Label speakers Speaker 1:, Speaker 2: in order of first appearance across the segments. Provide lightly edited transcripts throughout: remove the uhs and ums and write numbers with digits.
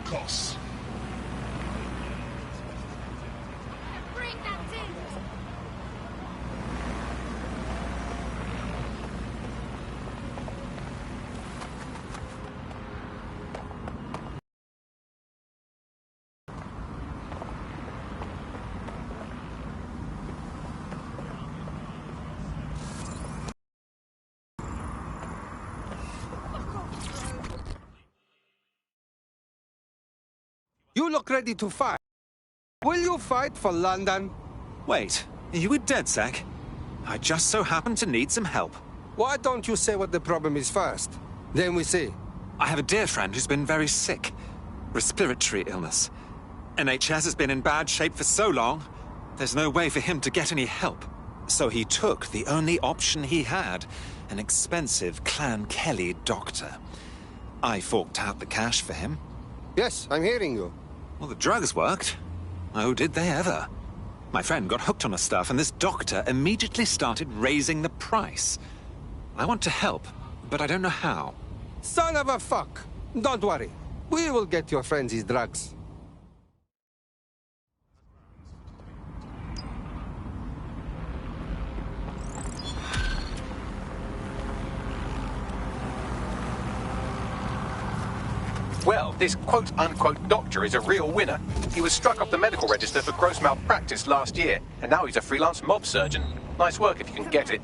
Speaker 1: costs.
Speaker 2: Bring that in!
Speaker 3: You look ready to fight. Will you fight for London?
Speaker 4: Wait, are you a dead sack? I just so happen to need some help.
Speaker 3: Why don't you say what the problem is first? Then we see.
Speaker 4: I have a dear friend who's been very sick. Respiratory illness. NHS has been in bad shape for so long, there's no way for him to get any help. So he took the only option he had, an expensive Clan Kelly doctor. I forked out the cash for him.
Speaker 3: Yes, I'm hearing you.
Speaker 4: Well, the drugs worked. Oh, did they ever? My friend got hooked on the stuff, and this doctor immediately started raising the price. I want to help, but I don't know how.
Speaker 3: Son of a fuck! Don't worry. We will get your friends his drugs.
Speaker 5: Well, this quote-unquote doctor is a real winner. He was struck off the medical register for gross malpractice last year, and now he's a freelance mob surgeon. Nice work if you can get it.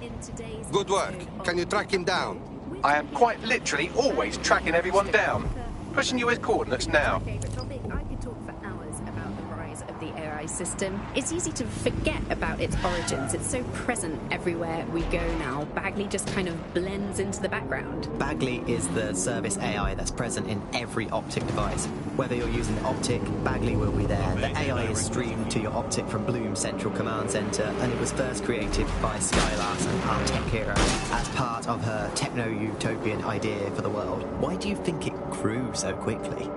Speaker 3: Good work. Can you track him down?
Speaker 5: I am quite literally always tracking everyone down. Pushing you his coordinates now.
Speaker 6: I could talk for hours about the rise of the AI system. It's easy to forget about its origins. It's so present everywhere we go now. Bagley just kind of blends into the background.
Speaker 7: Bagley is the service AI that's present in every Optic device. Whether you're using the Optic, Bagley will be there. The AI is streamed to your Optic from Bloom Central Command Center, and it was first created by Skylarks and our tech hero as part of her techno-utopian idea for the world. Why do you think it grew so quickly?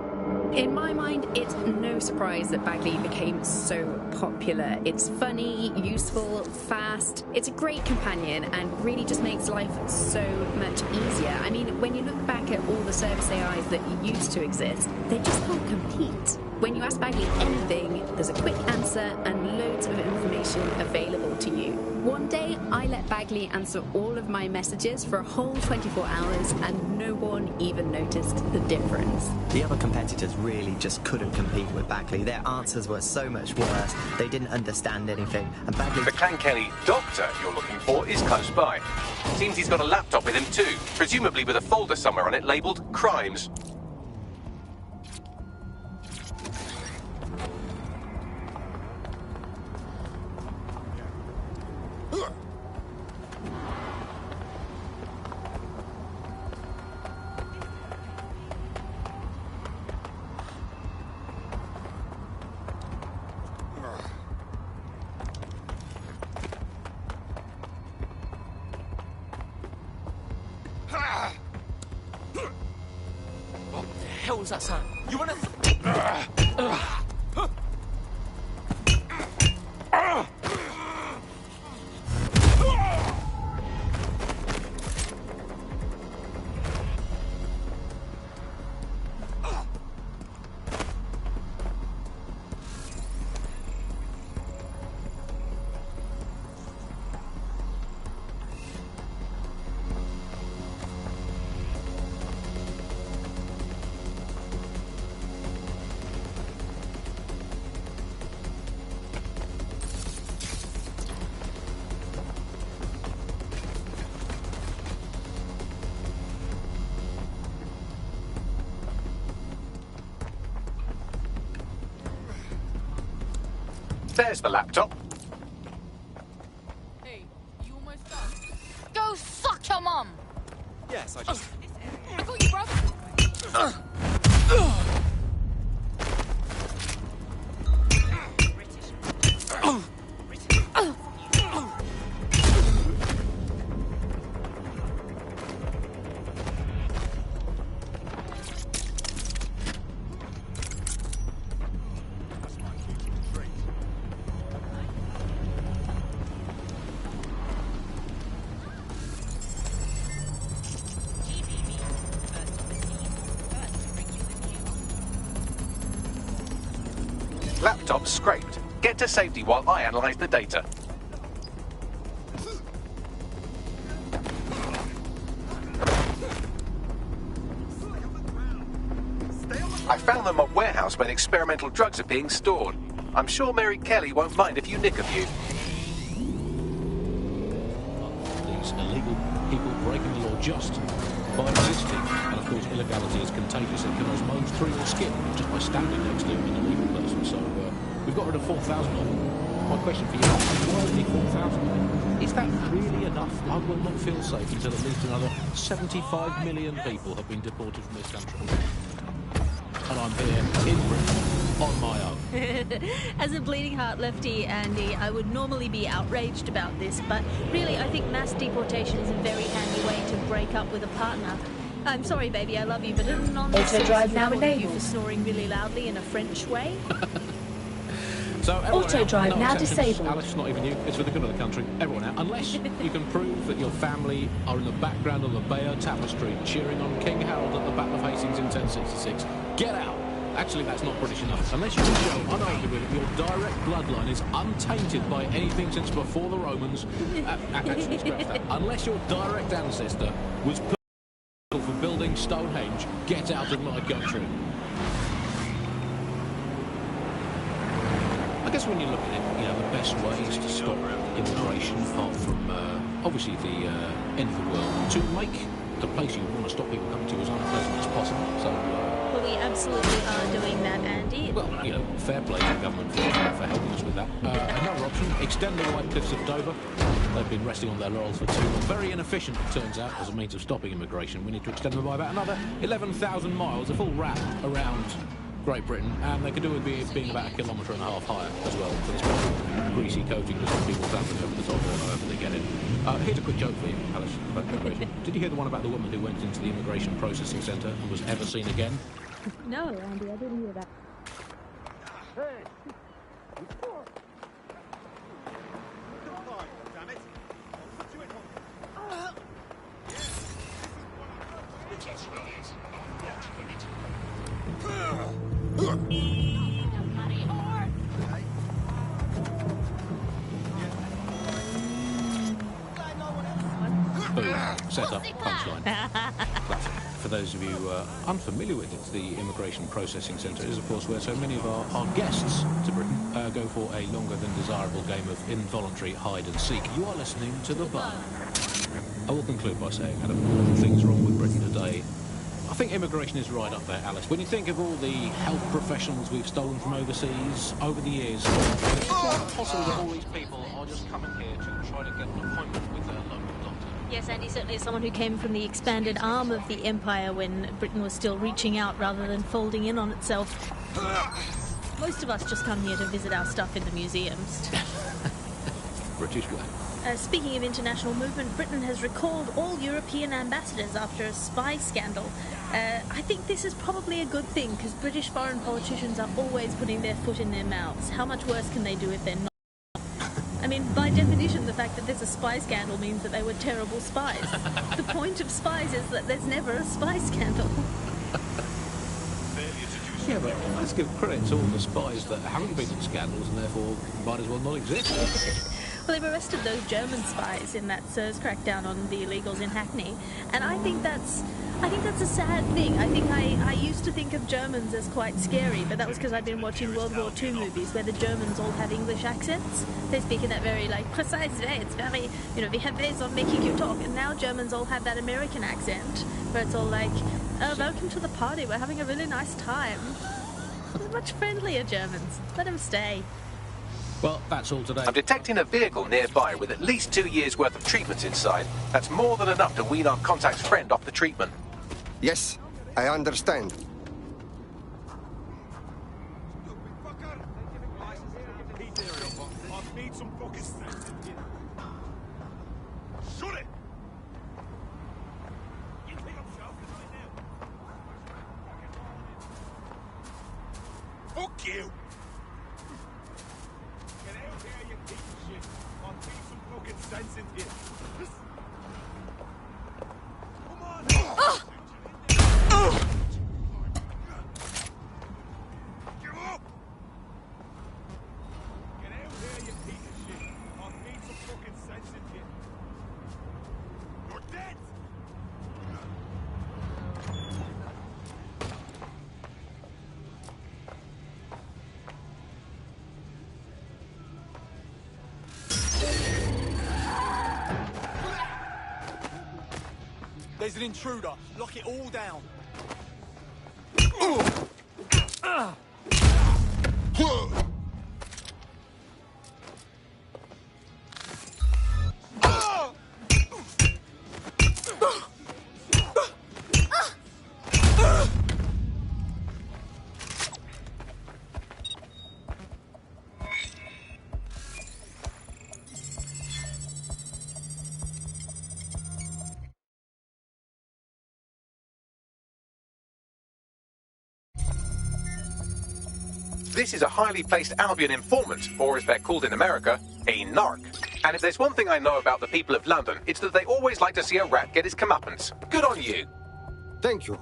Speaker 6: In my mind, it's no surprise that Bagley became so popular. It's funny, useful, fast. It's a great companion and really just makes life so much easier. I mean, when you look back at all the service AIs that used to exist, they just can't compete. When you ask Bagley anything, there's a quick answer and loads of information available to you. One day, I let Bagley answer all of my messages for a whole 24 hours, and no one even noticed the difference.
Speaker 7: The other competitors really just couldn't compete with Bagley. Their answers were so much worse. They didn't understand anything, and Bagley...
Speaker 5: The Clan Kelly doctor you're looking for is close by. Seems he's got a laptop with him too, presumably with a folder somewhere on it labelled Crimes.
Speaker 1: What the hell was that sound? You wanna...
Speaker 5: There's the laptop.
Speaker 2: Hey, you almost done? Go fuck your mum!
Speaker 4: Yes, I just...
Speaker 2: I got you, bro!
Speaker 5: Laptop scraped. Get to safety while I analyze the data. I found them at warehouse where experimental drugs are being stored. I'm sure Mary Kelly won't mind if you nick a few.
Speaker 8: These illegal people breaking the law just by existing. And of course, illegality is contagious. It can osmose through your skin just by standing next to an illegal person. So we've got rid of 4,000 of them. My question for you is, why only 4,000? Is that really enough? I will not feel safe until at least another 75 million people have been deported from this country. And I'm here in Britain on my own.
Speaker 9: As a bleeding heart lefty, Andy, I would normally be outraged about this, but really I think mass deportation is a very handy way to break up with a partner. I'm sorry, baby, I love you, but in
Speaker 10: Auto drive now enabled.
Speaker 9: You for snoring really loudly in a French way.
Speaker 8: So
Speaker 10: Auto drive now disabled.
Speaker 8: Alice, not even you. It's for the good of the country. Everyone out. Unless you can prove that your family are in the background of the Bayeux Tapestry cheering on King Harold at the Battle of Hastings in 1066. Get out. Actually, that's not British enough. Unless you can show, unarguably, that your direct bloodline is untainted by anything since before the Romans. Actually, scratch that. Unless your direct ancestor was for building Stonehenge, get out of my country. I guess when you look at it, you know, the best ways to stop immigration, apart from obviously the end of the world, to make the place you want to stop people coming to as unpleasant as possible. So,
Speaker 9: well, we absolutely are doing that, Andy.
Speaker 8: Well, you know, fair play to the government for helping us with that. Another option, extend the White Cliffs of Dover. They've been resting on their laurels for too long. Very inefficient, it turns out, as a means of stopping immigration. We need to extend them by about another 11,000 miles, a full wrap around Great Britain, and they could do with being about 1.5 kilometres higher as well for this greasy coating that some people trampling over the top or however they get it. Here's a quick joke for you, Alice, about immigration. Did you hear the one about the woman who went into the immigration processing centre and was ever seen again?
Speaker 9: No, Andy, I didn't hear that.
Speaker 8: Set up, punchline. Classic. For those of you unfamiliar with it, the Immigration Processing Centre is, of course, where so many of our guests to Britain go for a longer than desirable game of involuntary hide-and-seek. You are listening to The Bun. I will conclude by saying, out of all the things wrong with Britain today, I think immigration is right up there, Alice. When you think of all the health professionals we've stolen from overseas over the years, it's quite possible that all these people are just coming here to try to get an appointment with their local doctor.
Speaker 9: Yes, Andy certainly is someone who came from the expanded arm of the empire when Britain was still reaching out rather than folding in on itself. Most of us just come here to visit our stuff in the museums.
Speaker 8: British way.
Speaker 9: Speaking of international movement, Britain has recalled all European ambassadors after a spy scandal. I think this is probably a good thing, because British foreign politicians are always putting their foot in their mouths. How much worse can they do if they're not? I mean, by definition, the fact that there's a spy scandal means that they were terrible spies. The point of spies is that there's never a spy scandal.
Speaker 8: Yeah, but let's give credit to all the spies that haven't been in scandals and therefore might as well not exist.
Speaker 9: Well, they've arrested those German spies in that SIRS crackdown on the illegals in Hackney, and I think that's a sad thing. I think I used to think of Germans as quite scary, but that was because I'd been watching World War II movies where the Germans all have English accents. They speak in that very, precise way. It's very, we have ways of making you talk, and now Germans all have that American accent, where it's all like, oh, welcome to the party, we're having a really nice time. They're much friendlier Germans. Let them stay.
Speaker 8: Well, that's all today.
Speaker 5: I'm detecting a vehicle nearby with at least 2 years' worth of treatments inside. That's more than enough to wean our contact's friend off the treatment.
Speaker 3: Yes, I understand.
Speaker 1: Fuck you! Sense in here. Come on! Give up!
Speaker 11: There's an intruder. Lock it all down.
Speaker 5: This is a highly placed Albion informant, or as they're called in America, a narc. And if there's one thing I know about the people of London, it's that they always like to see a rat get his comeuppance. Good on you.
Speaker 3: Thank you.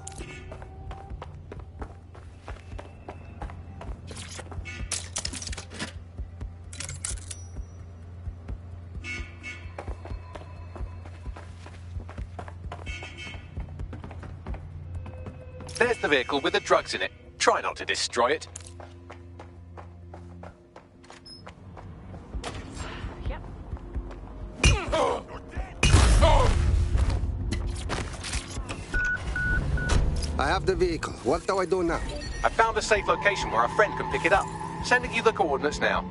Speaker 5: There's the vehicle with the drugs in it. Try not to destroy it.
Speaker 3: I have the vehicle. What do I do now?
Speaker 5: I found a safe location where a friend can pick it up. Sending you the coordinates now.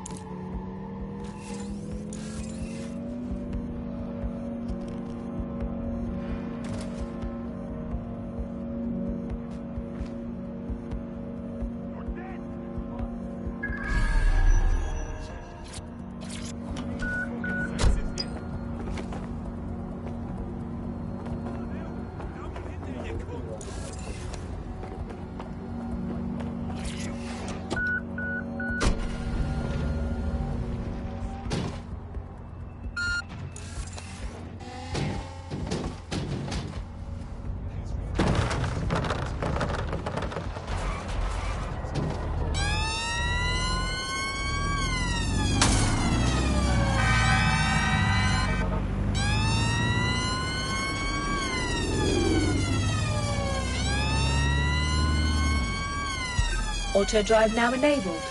Speaker 10: Auto drive now enabled.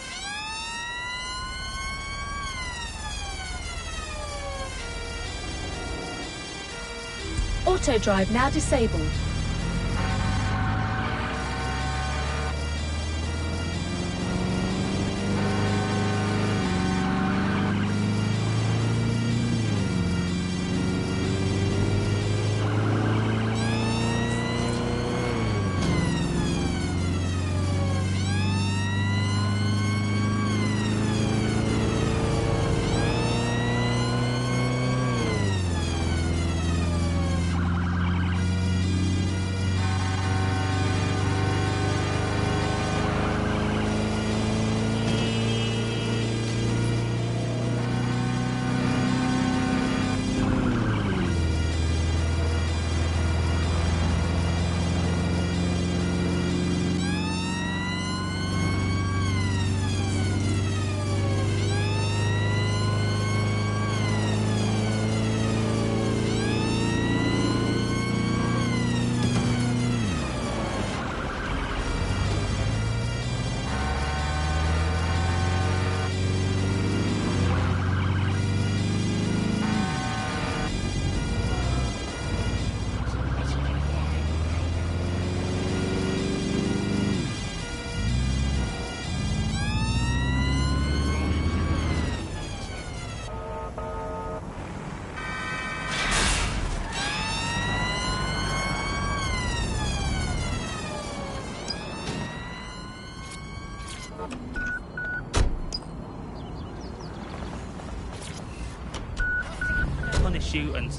Speaker 10: Auto drive now disabled.
Speaker 12: Punish you and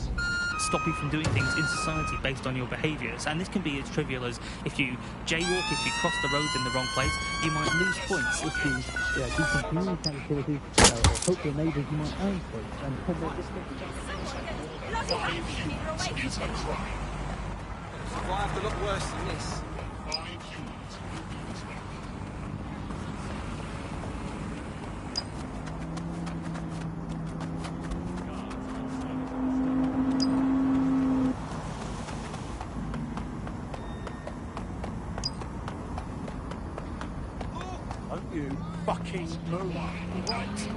Speaker 12: stop you from doing things in society based on your behaviours. And this can be as trivial as if you jaywalk, if you cross the roads in the wrong place, you might lose points.
Speaker 13: If you do some community activities or help your neighbours, you might earn points. And
Speaker 14: survived a lot worse than this.
Speaker 11: Don't you fucking move. Right.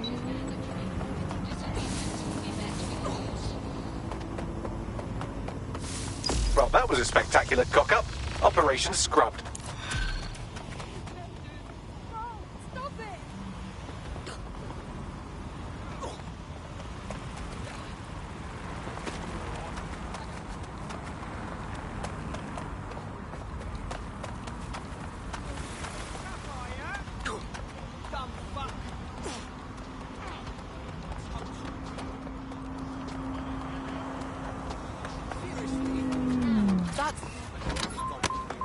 Speaker 5: Well, that was a spectacular cock-up. Operation Scrubbed.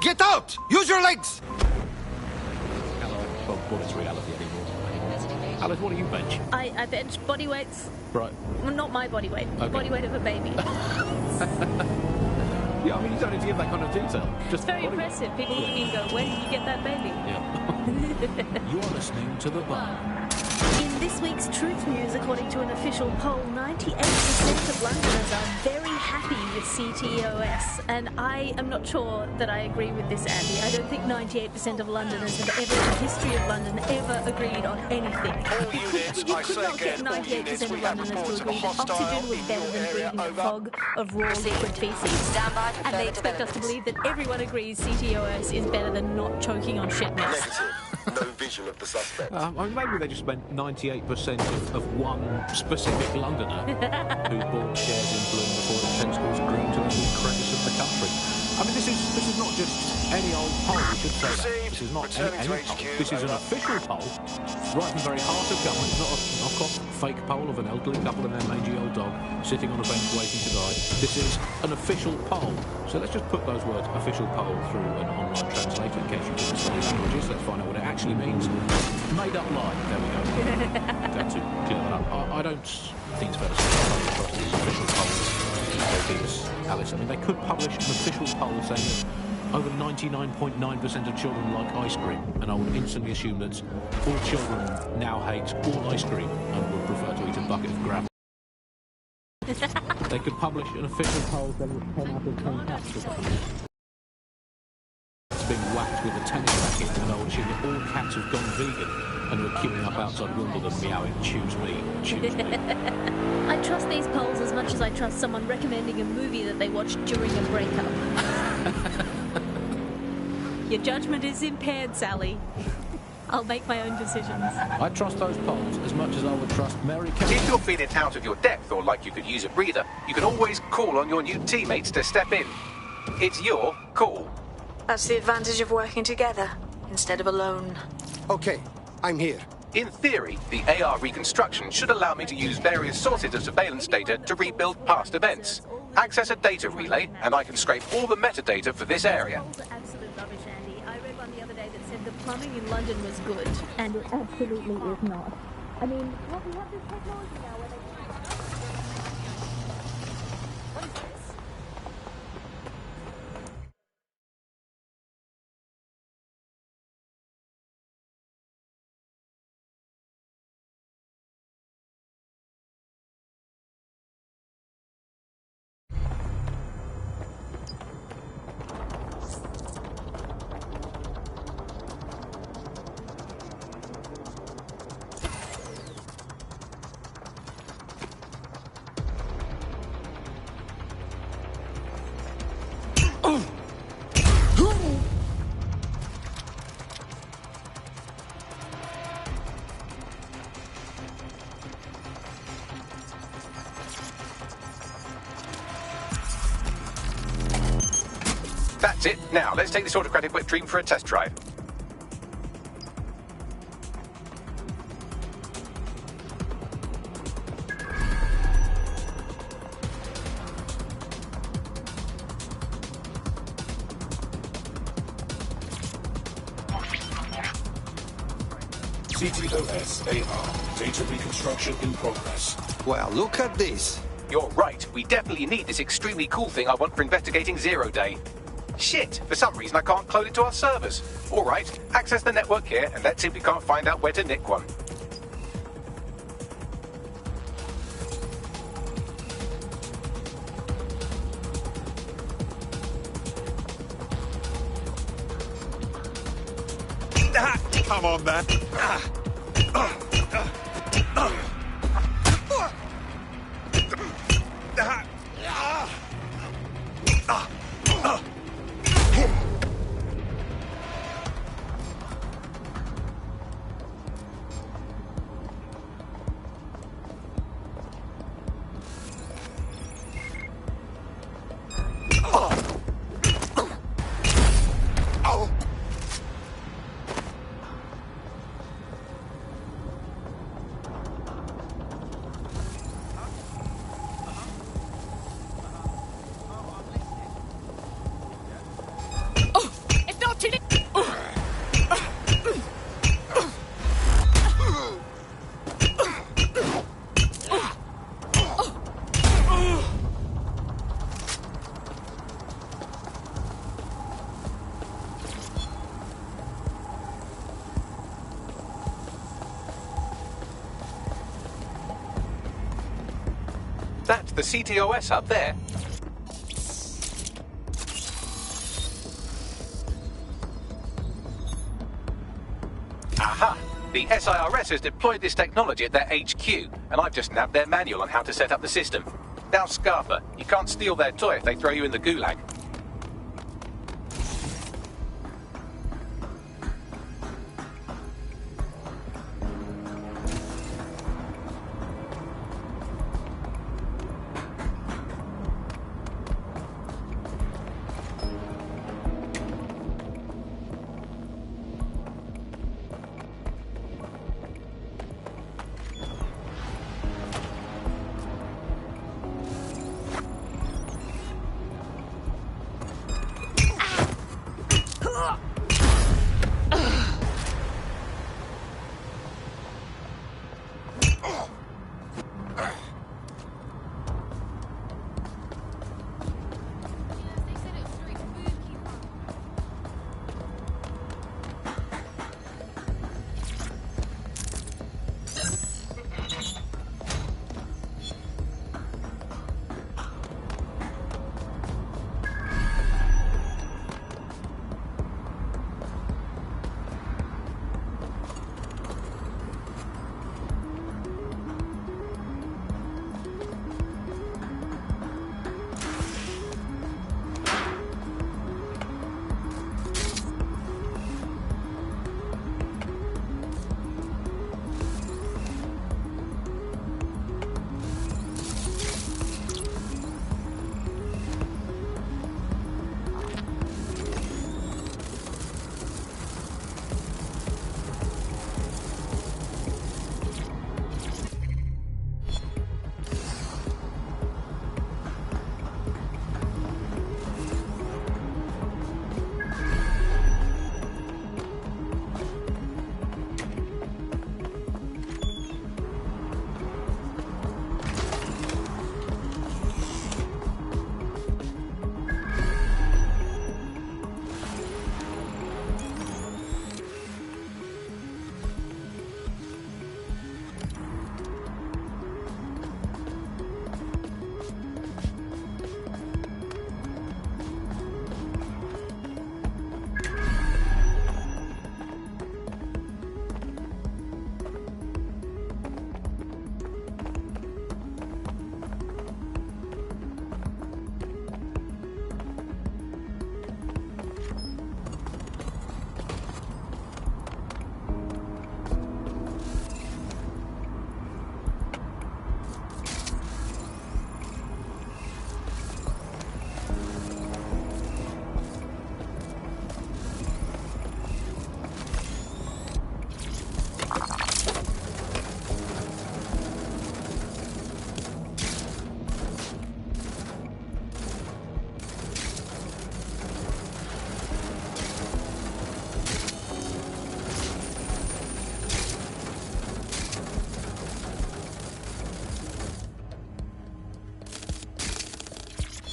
Speaker 3: Get out! Use your legs!
Speaker 8: Hello. Well, it's reality anymore. Alice, what do you bench?
Speaker 9: I bench body weights.
Speaker 8: Right.
Speaker 9: Well, not my body weight.
Speaker 8: Okay.
Speaker 9: Body weight of a baby.
Speaker 8: Yeah, I mean, you don't need to give that kind of detail. Just
Speaker 9: It's very
Speaker 8: body weight.
Speaker 9: impressive. People look at me and go, where did you get that baby?
Speaker 8: Yeah. You are listening to The Bar.
Speaker 9: In this week's Truth News, according to an official poll, 98% of Londoners are very happy with CTOS, and I am not sure that I agree with this, Andy. I don't think 98% of Londoners have ever, in the history of London, ever agreed on anything. You could not get 98% of Londoners to agree that oxygen was better than breathing the fog of raw liquid feces. And they expect us to believe that everyone agrees CTOS is better than not choking on shit mess.
Speaker 15: No visual of the suspect.
Speaker 8: I mean, maybe they just spent 98% of one specific Londoner who bought shares in Bloom before the tentacles grew to every crevice of the country. I mean, this is not just any old poll, we should say that. This is not any poll. This is an official poll, right from the very heart of government. It's not a knock-off fake poll of an elderly couple and their mangy old dog sitting on a bench waiting to die. This is an official poll. So let's just put those words official poll through an online translator in case you didn't study languages. Let's find out what it actually means. Made up lie. There we go. Got to clear that up. I don't think it's fair to say I trust these official polls. Alice, I mean, they could publish an official poll saying that over 99.9% of children like ice cream, and I would instantly assume that all children now hate all ice cream and would prefer to eat a bucket of gravel. They could publish an official poll saying that 10 out of 10 cats are being whacked with a tennis racket, and I would assume that all cats have gone vegan and were queuing up outside Wimbledon meowing, choose me, choose me.
Speaker 9: I trust these polls as much as I trust someone recommending a movie that they watched during a breakup. Your judgment is impaired, Sally. I'll make my own decisions.
Speaker 8: I trust those polls as much as I would trust Mary Kay.
Speaker 5: If you're feeling out of your depth or like you could use a breather, you can always call on your new teammates to step in. It's your call.
Speaker 10: That's the advantage of working together instead of alone.
Speaker 3: Okay, I'm here.
Speaker 5: In theory, the AR reconstruction should allow me to use various sources of surveillance data to rebuild past events. Access a data relay, and I can scrape all the metadata for this area.
Speaker 9: Absolute rubbish, Andy. I read one the other day that said the plumbing in London was good, and it absolutely is not. I mean, what we have this technology now where they... What is this?
Speaker 5: That's it. Now, let's take this autocratic wet dream for a test drive.
Speaker 1: CTOS AR. Data reconstruction in progress.
Speaker 3: Well, look at this.
Speaker 5: You're right. We definitely need this extremely cool thing I want for investigating Zero Day. Shit, for some reason I can't clone it to our servers. Alright, access the network here, and let's see if we can't find out where to nick one.
Speaker 1: Come on, man.
Speaker 5: That's the CTOS up there. Aha! The SIRS has deployed this technology at their HQ, and I've just nabbed their manual on how to set up the system. Now, Scarper, you can't steal their toy if they throw you in the gulag.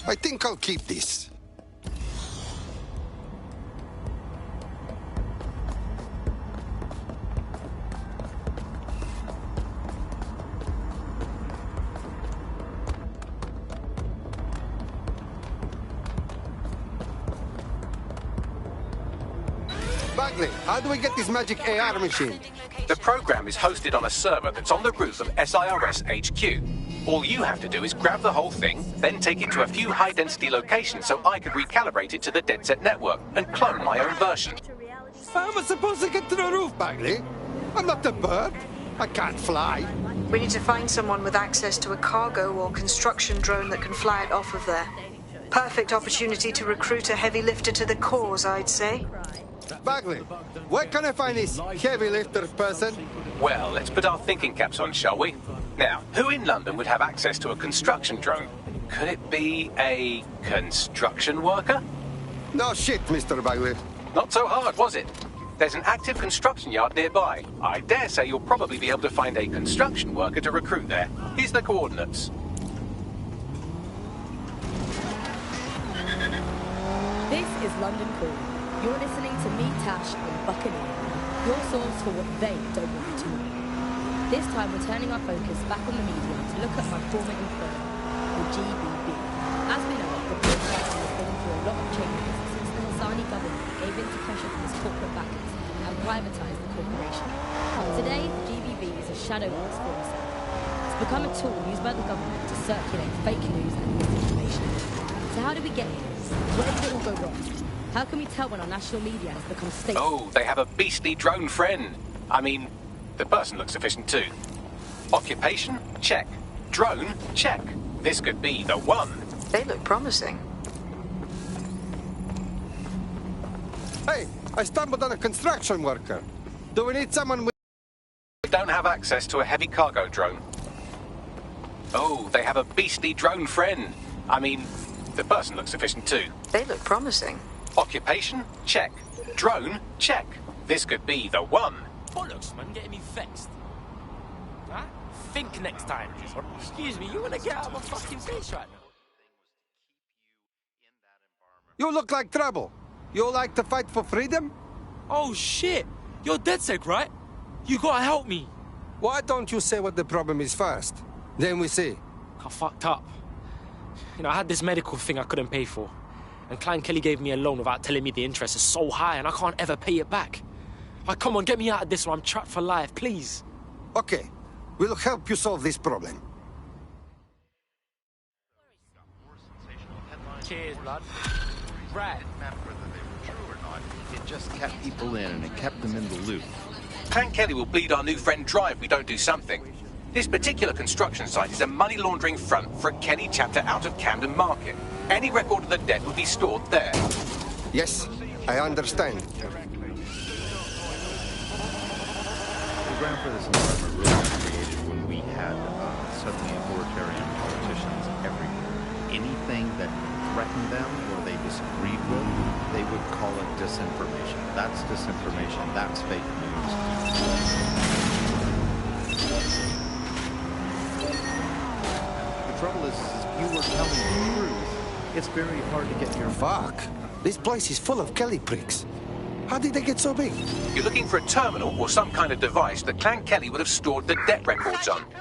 Speaker 3: I think I'll keep this. Bagley, how do we get this magic AR machine?
Speaker 5: The program is hosted on a server that's on the roof of SIRS HQ. All you have to do is grab the whole thing, then take it to a few high-density locations so I could recalibrate it to the DedSet network and clone my own version.
Speaker 3: How am I supposed to get to the roof, Bagley? I'm not a bird. I can't fly.
Speaker 10: We need to find someone with access to a cargo or construction drone that can fly it off of there. Perfect opportunity to recruit a heavy lifter to the cause, I'd say.
Speaker 3: Bagley, where can I find this heavy lifter person?
Speaker 5: Well, let's put our thinking caps on, shall we? Now, who in London would have access to a construction drone? Could it be a construction worker?
Speaker 3: No shit, Mr. Bagley.
Speaker 5: Not so hard, was it? There's an active construction yard nearby. I dare say you'll probably be able to find a construction worker to recruit there. Here's the coordinates.
Speaker 16: This is London Call. You're listening to me, Tash, and Buccaneer, your source for what they don't want you to know. This time we're turning our focus back on the media to look at my former employer, the GBB. As we know, the British has gone through a lot of changes since the Hassani government gave in to pressure from its corporate backers and privatised the corporation. Today, the GBB is a shadow box for itself. It's become a tool used by the government to circulate fake news and misinformation. So how did we get here? Where did it all go wrong? How can we tell when our national media has become state?
Speaker 5: Oh, they have a beastly drone friend. I mean, the person looks sufficient too. Occupation? Check. Drone? Check. This could be the one.
Speaker 10: They look promising.
Speaker 3: Hey, I stumbled on a construction worker. Do we need someone with...
Speaker 5: We don't have access to a heavy cargo drone. Oh, they have a beastly drone friend. I mean, the person looks sufficient too.
Speaker 10: They look promising.
Speaker 5: Occupation? Check. Drone? Check. This could be the one.
Speaker 17: Bollocks, man, getting me vexed. Huh? Think next time. Excuse me, you wanna get out of my fucking face right now?
Speaker 3: You look like trouble. You like to fight for freedom?
Speaker 17: Oh shit! You're DedSec, right? You gotta help me.
Speaker 3: Why don't you say what the problem is first? Then we see.
Speaker 17: I fucked up. You know, I had this medical thing I couldn't pay for. And Clan Kelly gave me a loan without telling me the interest is so high and I can't ever pay it back. Like, come on, get me out of this or I'm trapped for life, please.
Speaker 3: Okay. We'll help you solve this problem.
Speaker 17: Cheers, blood. Right.
Speaker 18: It just kept people in and it kept them in the loop.
Speaker 5: Clan Kelly will bleed our new friend dry if we don't do something. This particular construction site is a money laundering front for a Kelly chapter out of Camden Market. Any record of the debt would be stored there.
Speaker 3: Yes, I understand.
Speaker 18: The ground for this environment really was created when we had suddenly authoritarian politicians everywhere. Anything that threatened them or they disagreed with, they would call it disinformation. That's disinformation, that's fake news. The trouble is if you were telling the truth, it's very hard to get your...
Speaker 3: Fuck. This place is full of Kelly pricks. How did they get so big?
Speaker 5: You're looking for a terminal or some kind of device that Clan Kelly would have stored the debt records on.
Speaker 18: They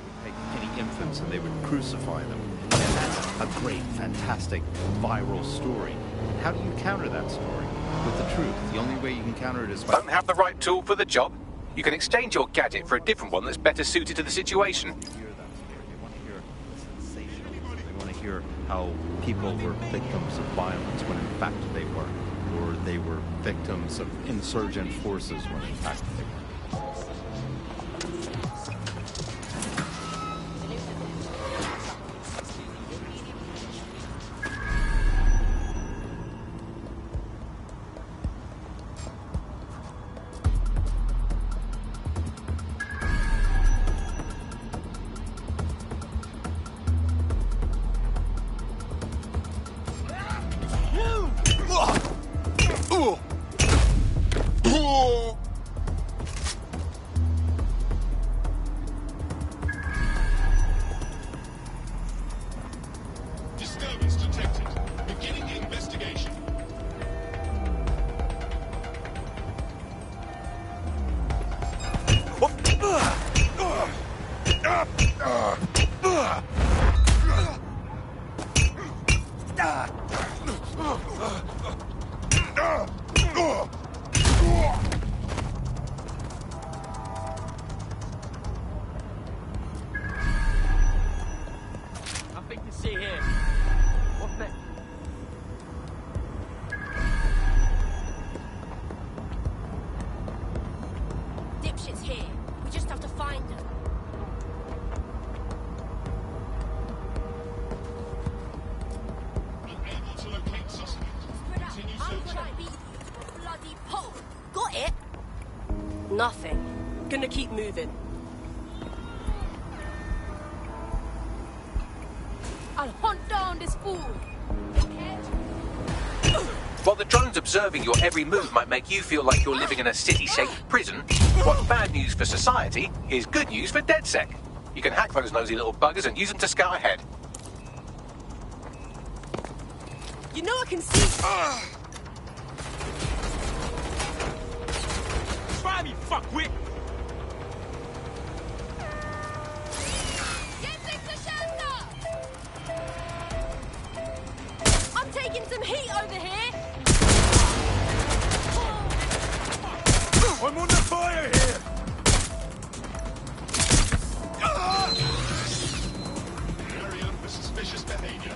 Speaker 18: would take any infants and they would crucify them. And that's a great, fantastic, viral story. How do you counter that story? With the truth. The only way you can counter it is by...
Speaker 5: Don't have the right tool for the job? You can exchange your gadget for a different one that's better suited to the situation.
Speaker 18: They want to hear how people were victims of violence when in fact they weren't. Or they were victims of insurgent forces when in fact they weren't.
Speaker 1: Disturbance detected. Beginning investigation.
Speaker 17: Nothing to see here. What's next?
Speaker 2: Dipshit's here. We just have to find them.
Speaker 1: Unable to locate suspect. Continue
Speaker 2: I'm
Speaker 1: search.
Speaker 2: gonna beat you, bloody pole. Got it?
Speaker 19: Nothing. Gonna keep moving.
Speaker 2: I'll hunt down this fool.
Speaker 5: While the drones observing your every move might make you feel like you're living in a city-shaped prison, what's bad news for society is good news for DedSec. You can hack those nosy little buggers and use them to scout ahead.
Speaker 19: You know I can see.
Speaker 17: Try me, fuckwit!
Speaker 11: I'm under fire here!
Speaker 1: Area for suspicious behavior.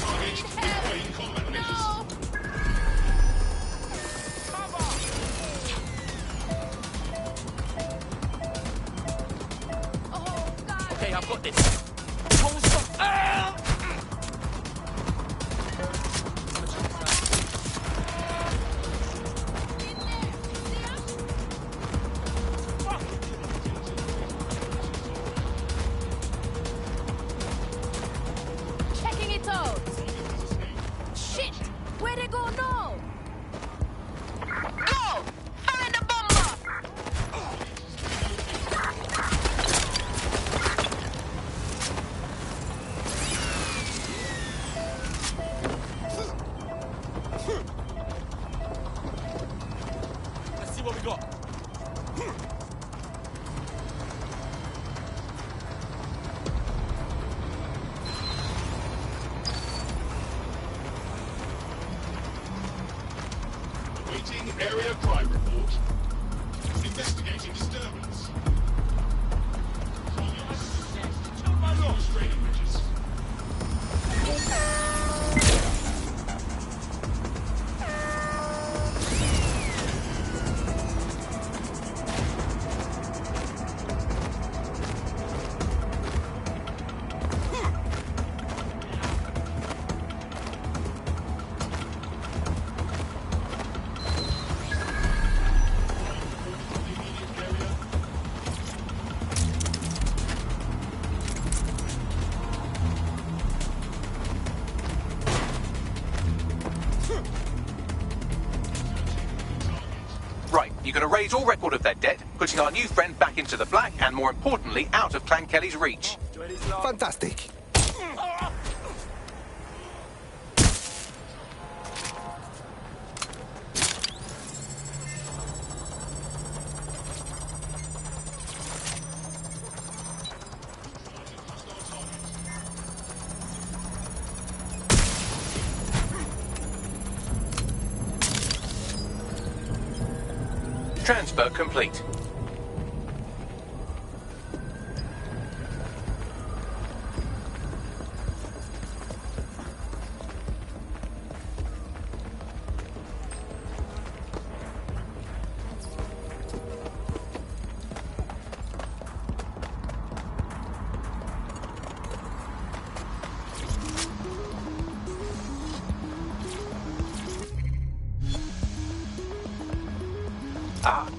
Speaker 1: Target deploying combat measures.
Speaker 17: Okay, I've got this. Hold stop. Ah!
Speaker 2: Checking it out. Shit! Where'd they go now? Go! Find the bomber!
Speaker 17: Let's see what we got.
Speaker 1: Awaiting area crime report. Investigating disturbance. Restraining measures.
Speaker 5: Right, you're going to raise all record of their debt, putting our new friend back into the black and, more importantly, out of Clan Kelly's reach.
Speaker 3: Fantastic.
Speaker 5: Transfer complete.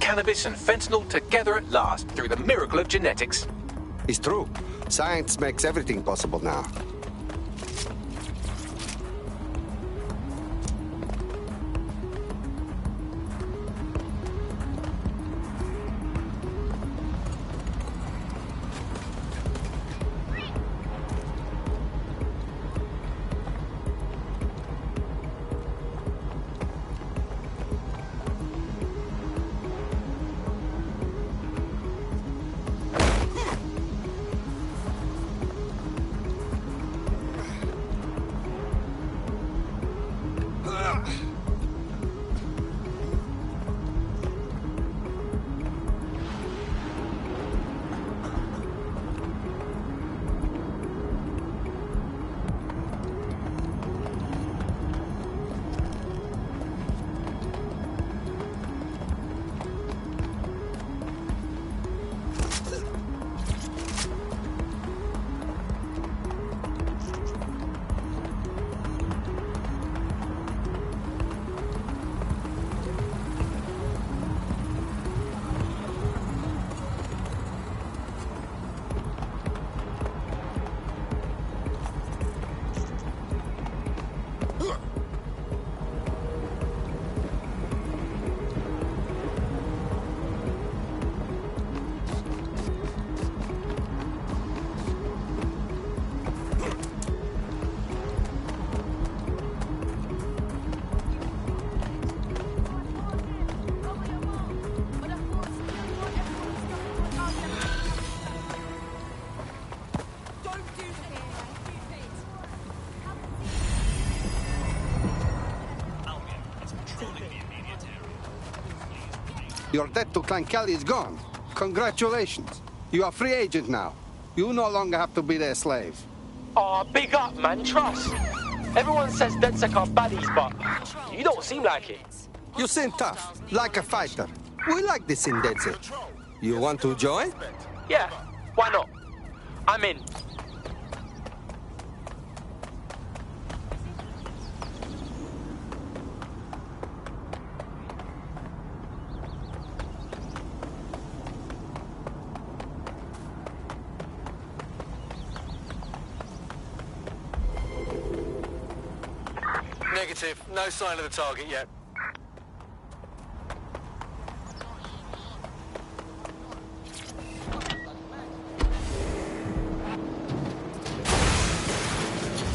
Speaker 5: Cannabis and fentanyl together at last through the miracle of genetics.
Speaker 3: It's true. Science makes everything possible now. Your debt to Clan Kelly is gone. Congratulations. You are free agent now. You no longer have to be their slave.
Speaker 17: Oh, big up, man. Trust. Everyone says DedSec are baddies, but you don't seem like it.
Speaker 3: You seem tough, like a fighter. We like this in DedSec. You want to join?
Speaker 17: Yeah, why not? I'm in.
Speaker 14: Negative. No sign of the target yet.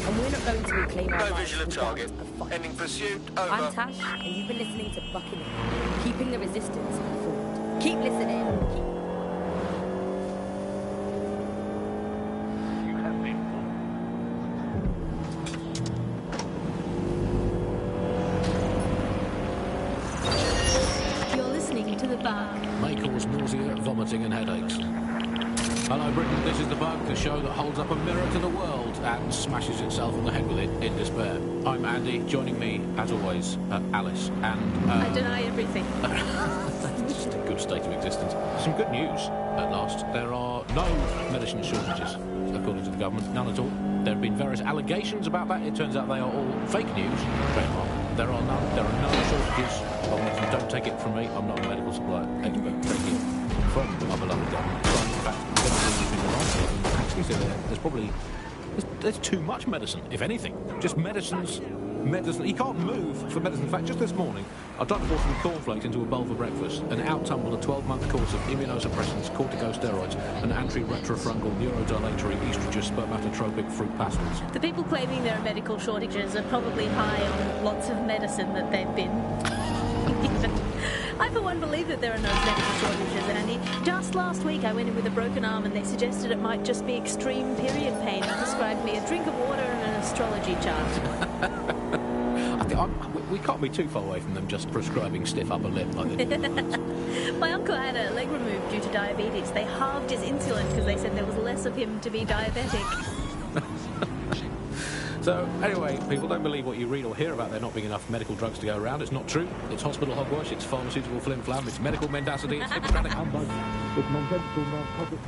Speaker 16: And we're not going to reclaim our
Speaker 14: No
Speaker 16: rights
Speaker 14: visual of target.
Speaker 16: Ending
Speaker 14: pursuit. Over.
Speaker 16: I'm Tash, and you've been listening to Buckingham, keeping the resistance informed. Keep listening.
Speaker 8: May cause nausea, vomiting and headaches. Hello Britain, this is The Bug, the show that holds up a mirror to the world and smashes itself on the head with it in despair. I'm Andy, joining me, as always, Alice and...
Speaker 9: I deny everything.
Speaker 8: It's just a good state of existence. Some good news, at last. There are no medicine shortages, according to the government, none at all. There have been various allegations about that. It turns out they are all fake news. There are none. There are no shortages of medicine. Don't take it from me. I'm not a medical supply expert. Take it from my beloved government. So, in fact, everything's been wrong. Actually, so there's too much medicine, if anything. Just medicines. You can't move for medicine. In fact, just this morning, I dumped some cornflakes into a bowl for breakfast and out-tumbled a 12-month course of immunosuppressants, corticosteroids, and anti-retrofungal neurodilatory estrogen spermatotropic fruit pastilles.
Speaker 9: The people claiming there are medical shortages are probably high on lots of medicine that they've been. I, for one, believe that there are no medical shortages, Andy. Just last week, I went in with a broken arm and they suggested it might just be extreme period pain and prescribed me a drink of water and an astrology chart.
Speaker 8: We can't be too far away from them just prescribing stiff upper lip like this.
Speaker 9: My uncle had a leg removed due to diabetes. They halved his insulin because they said there was less of him to be diabetic.
Speaker 8: So, anyway, people don't believe what you read or hear about there not being enough medical drugs to go around. It's not true. It's hospital hogwash, it's pharmaceutical flim-flam, it's medical mendacity, it's Hippocratic humbug.
Speaker 13: It's nonsensical, non-public.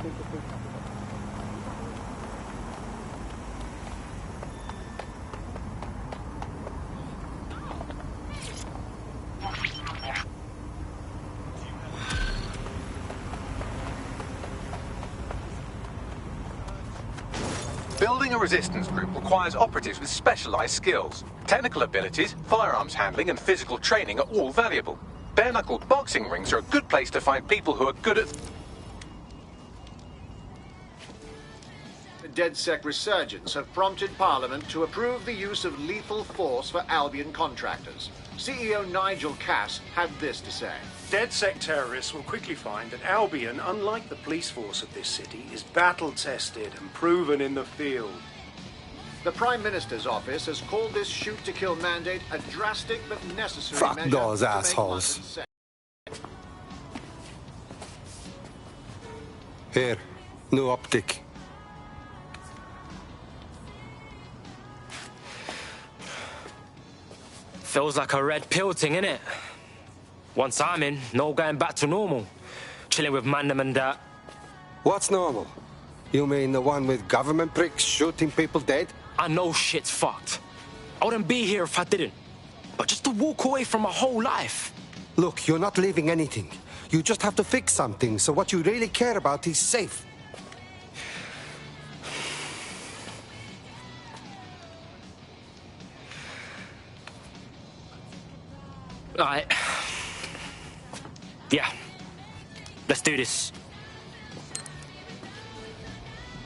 Speaker 5: Building a resistance group requires operatives with specialized skills. Technical abilities, firearms handling, and physical training are all valuable. Bare-knuckled boxing rings are a good place to find people who are good at...
Speaker 20: The DedSec resurgence have prompted Parliament to approve the use of lethal force for Albion contractors. CEO Nigel Cass had this to say.
Speaker 11: DedSec terrorists will quickly find that Albion, unlike the police force of this city, is battle-tested and proven in the field.
Speaker 20: The Prime Minister's office has called this shoot-to-kill mandate a drastic but necessary
Speaker 3: Fuck
Speaker 20: measure
Speaker 3: those
Speaker 20: to make
Speaker 3: assholes.
Speaker 20: London safe.
Speaker 3: Here, new optic.
Speaker 17: Feels like a red pill thing, innit? Once I'm in, no going back to normal. Chilling with Mandem and that.
Speaker 3: What's normal? You mean the one with government pricks shooting people dead?
Speaker 17: I know shit's fucked. I wouldn't be here if I didn't. But just to walk away from my whole life.
Speaker 3: Look, you're not leaving anything. You just have to fix something, so what you really care about is safe.
Speaker 17: Alright. Yeah. Let's do this.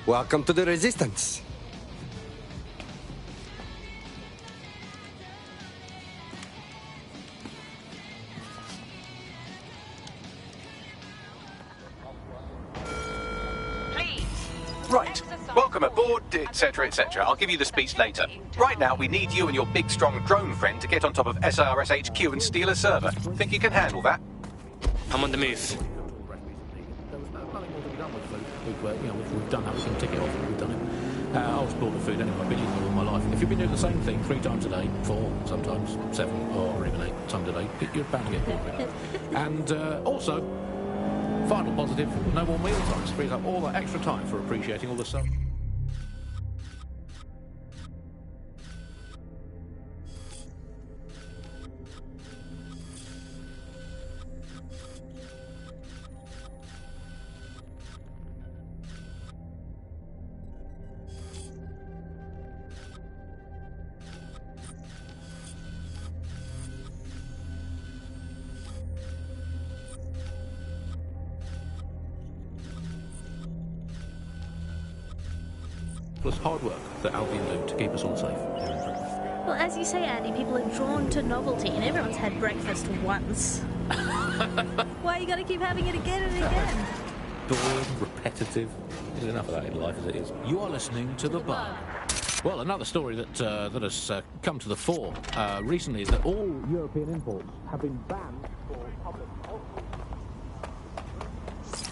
Speaker 3: Welcome to the Resistance.
Speaker 5: Right. Welcome aboard, etc., etc. I'll give you the speech later. Right now, we need you and your big, strong drone friend to get on top of SIRS HQ and steal a server. Think you can handle that?
Speaker 17: I'm on the move.
Speaker 8: There's nothing more to be done with food. We've done that. We can tick it off. We've done it. I was bought the food anyway. I've been eating it all my life. If you've been doing the same thing 3 times a day, 4, sometimes 7, or even 8 times a day, you're bound to get bored of it. And also, final positive: no more meal times. Frees up all that extra time for appreciating all the stuff. Hard work that Albion do to keep us all safe here in Britain.
Speaker 9: Well, as you say, Andy, people are drawn to novelty, and everyone's had breakfast once. Why you got to keep having it again and again?
Speaker 8: Boring, repetitive. There's enough of that in life as it is. You are listening to The Bug. Well, another story that has come to the fore recently is that all European imports have been banned for public health.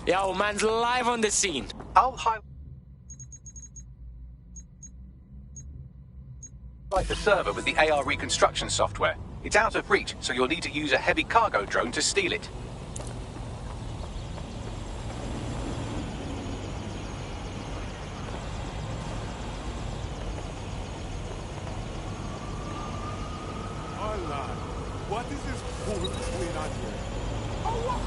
Speaker 17: Yo, man's live on the scene.
Speaker 5: I'll highlight the server with the AR reconstruction software. It's out of reach, so you'll need to use a heavy cargo drone to steal it.
Speaker 21: Hola, what is this fool doing out here? Oh, what?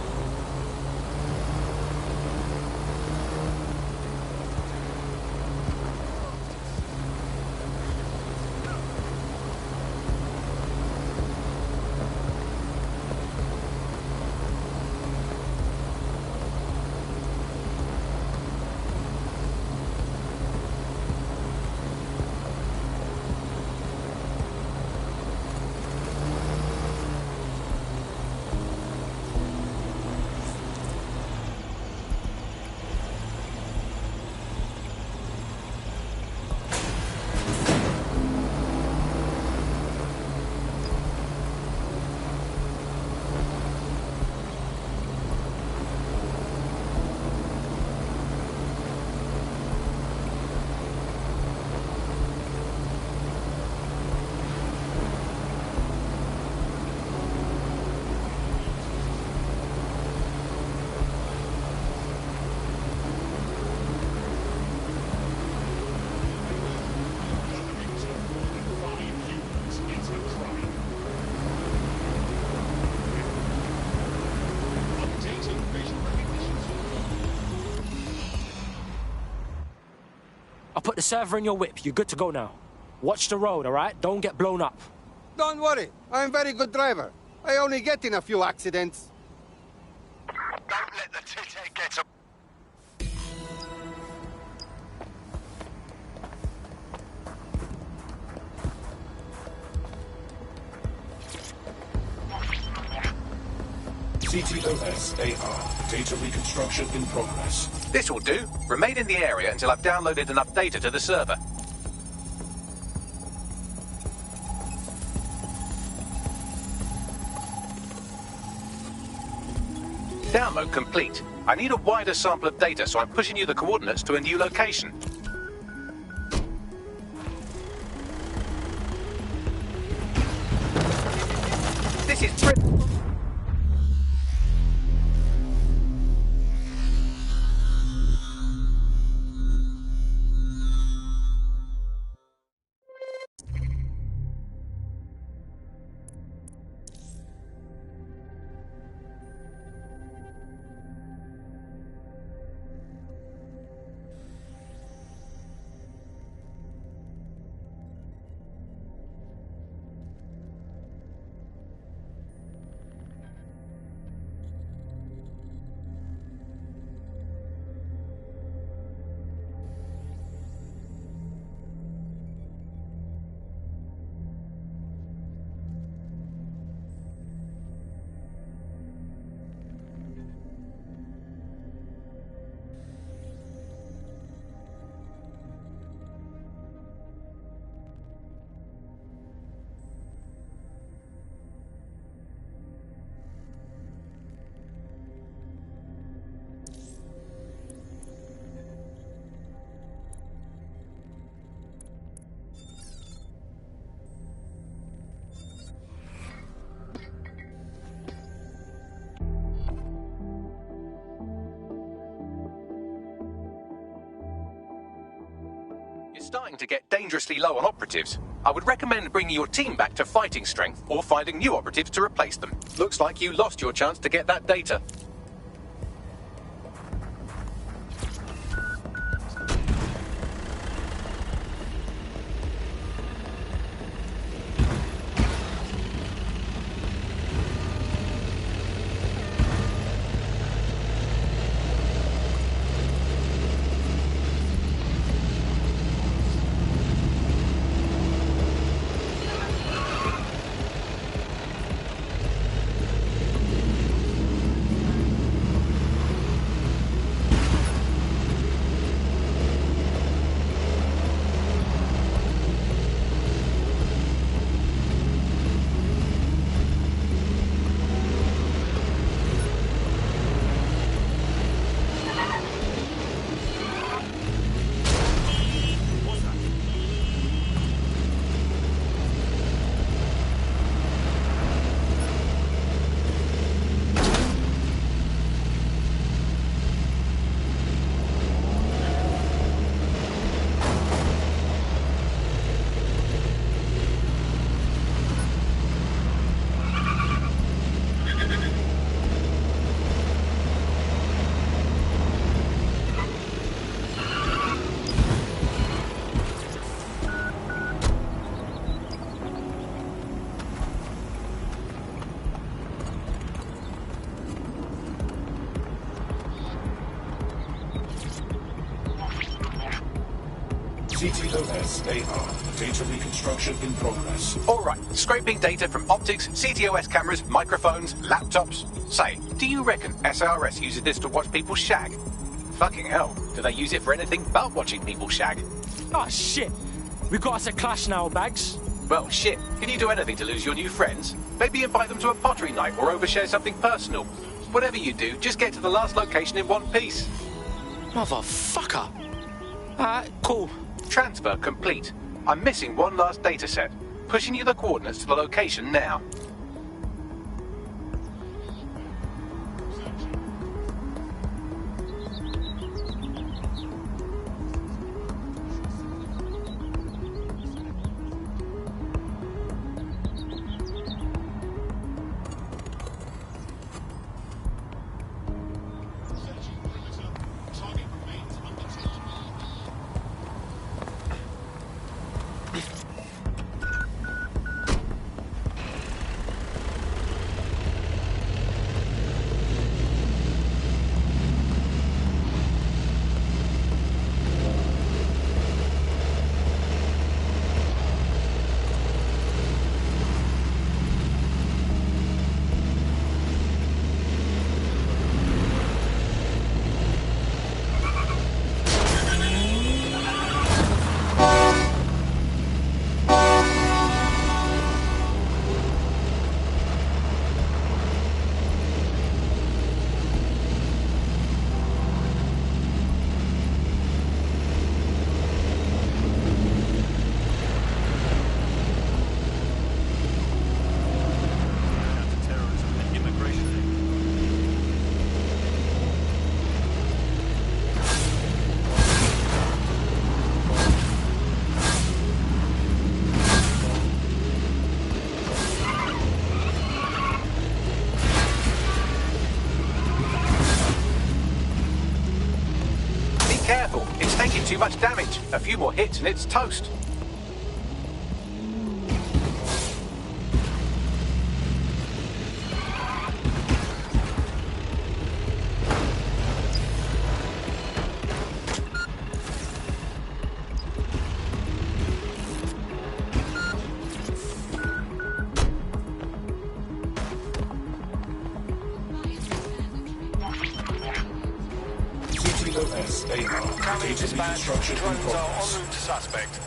Speaker 17: I'll put the server in your whip. You're good to go now. Watch the road, all right? Don't get blown up.
Speaker 3: Don't worry. I'm a very good driver. I only get in a few accidents.
Speaker 15: Don't let the tit get up.
Speaker 1: CTOS-AR. Data reconstruction in progress.
Speaker 5: This will do. Remain in the area until I've downloaded enough data to the server. Download complete. I need a wider sample of data, so I'm pushing you the coordinates to a new location. This is Britain. starting to get dangerously low on operatives. I would recommend bringing your team back to fighting strength or finding new operatives to replace them. Looks like you lost your chance to get that data.
Speaker 1: CTOS-AR. Data reconstruction in progress.
Speaker 5: Alright, scraping data from optics, CTOS cameras, microphones, laptops. Say, do you reckon SRS uses this to watch people shag? Fucking hell, do they use it for anything but watching people shag?
Speaker 17: Oh shit! We got us a clash now, Bags.
Speaker 5: Well, shit, can you do anything to lose your new friends? Maybe invite them to a pottery night or overshare something personal. Whatever you do, just get to the last location in one piece.
Speaker 17: Motherfucker! Alright, cool.
Speaker 5: Transfer complete. I'm missing one last data set. Pushing you the coordinates to the location now. Too much damage. A few more hits and it's toast.
Speaker 15: Damage is bad. Drones are en route to suspect.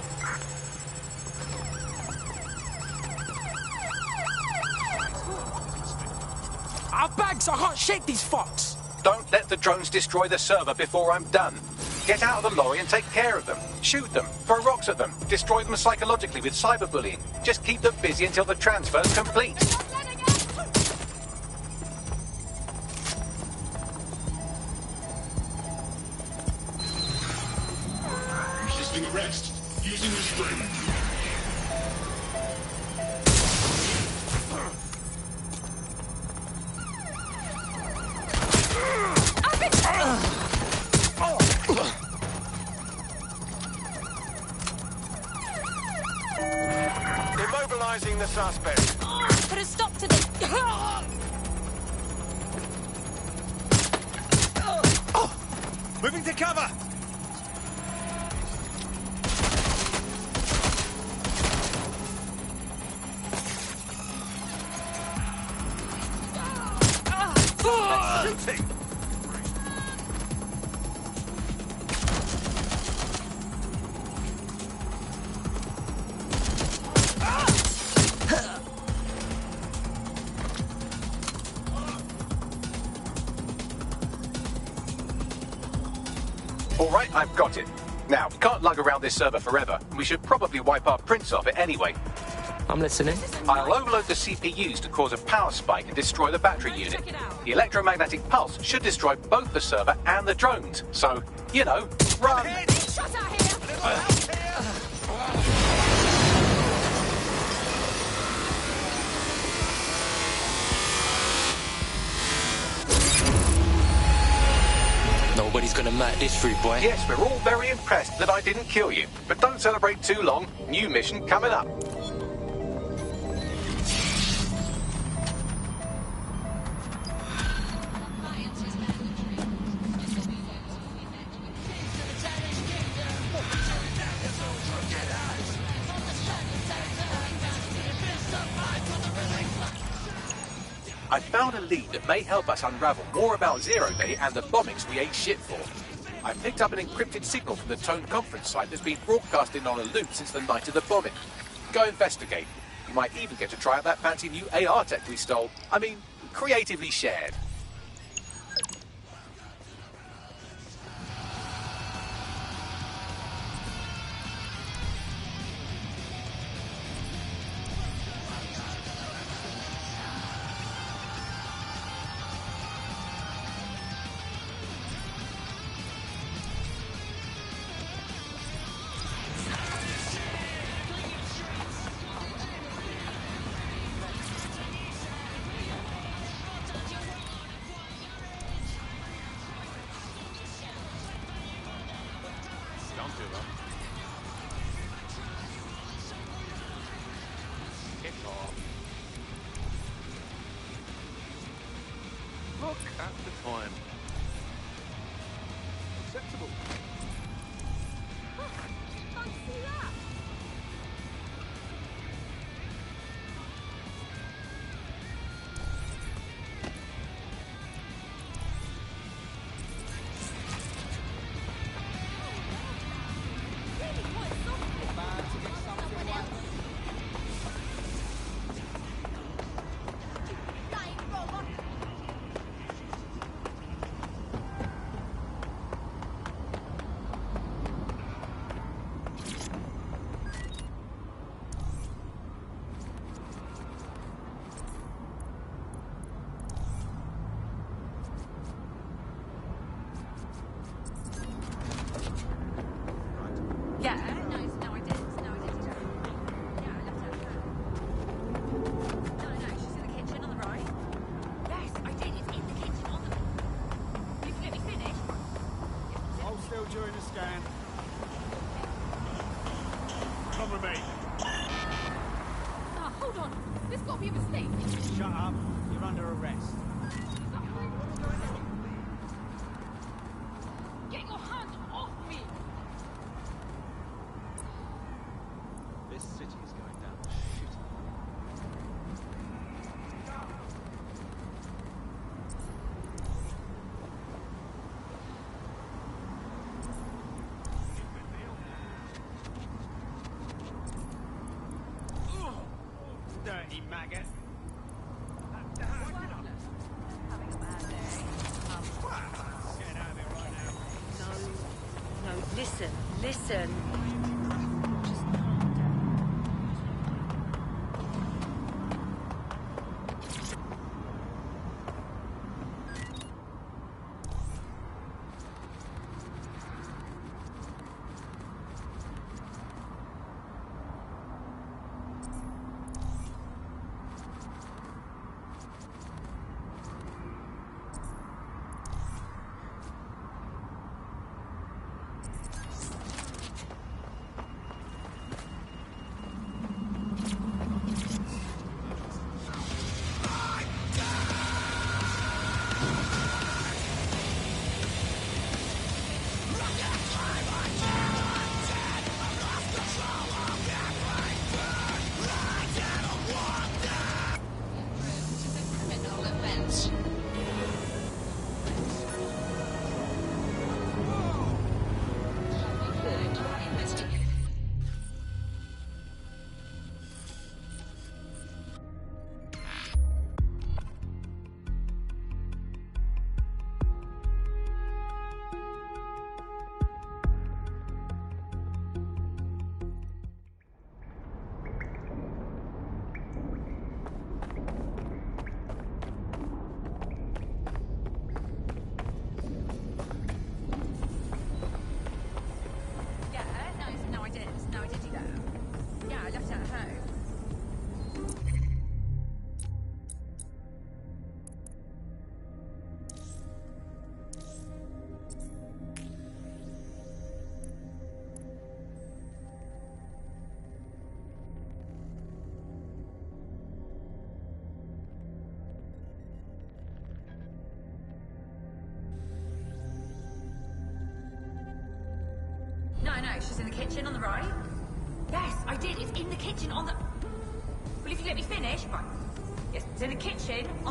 Speaker 17: Bags, I can't shake these fucks.
Speaker 5: Don't let the drones destroy the server before I'm done. Get out of the lorry and take care of them. Shoot them, throw rocks at them, destroy them psychologically with cyberbullying. Just keep them busy until the transfer's complete.
Speaker 1: Resisting arrest. Using restraint.
Speaker 14: Immobilizing the suspect.
Speaker 2: Put a stop to this.
Speaker 4: Moving to cover! Shooting!
Speaker 5: All right, I've got it. Now, we can't lug around this server forever. We should probably wipe our prints off it anyway.
Speaker 17: I'm listening.
Speaker 5: I'll overload the CPUs to cause a power spike and destroy the battery unit. The electromagnetic pulse should destroy both the server and the drones. So, you know, run!
Speaker 2: Shut out here!
Speaker 17: Nobody's gonna mat this fruit, boy.
Speaker 5: Yes, we're all very impressed that I didn't kill you. But don't celebrate too long. New mission coming up. I found a lead that may help us unravel more about Zero Day and the bombings we ate shit for. I picked up an encrypted signal from the Tone conference site that's been broadcasting on a loop since the night of the bombing. Go investigate. You might even get to try out that fancy new AR tech we stole. I mean, creatively shared.
Speaker 18: Look at the time. Acceptable.
Speaker 2: Yeah. No, I did. No, I did. Yeah, I left her. No, she's in the kitchen on the right. Yes, I did. It's in the kitchen on the right. You can let me finish.
Speaker 21: Hold still during the scan. Come with me.
Speaker 2: Ah, hold on. This got to be a mistake.
Speaker 21: Shut up. You're under arrest.
Speaker 2: Get your hands off me!
Speaker 18: This city is going down the shit.
Speaker 21: Dirty maggot.
Speaker 10: No, listen.
Speaker 2: extra's in the kitchen on the right. Yes, I did. It's in the kitchen on the... Well, if you let me finish... Right. Yes, it's in the kitchen on the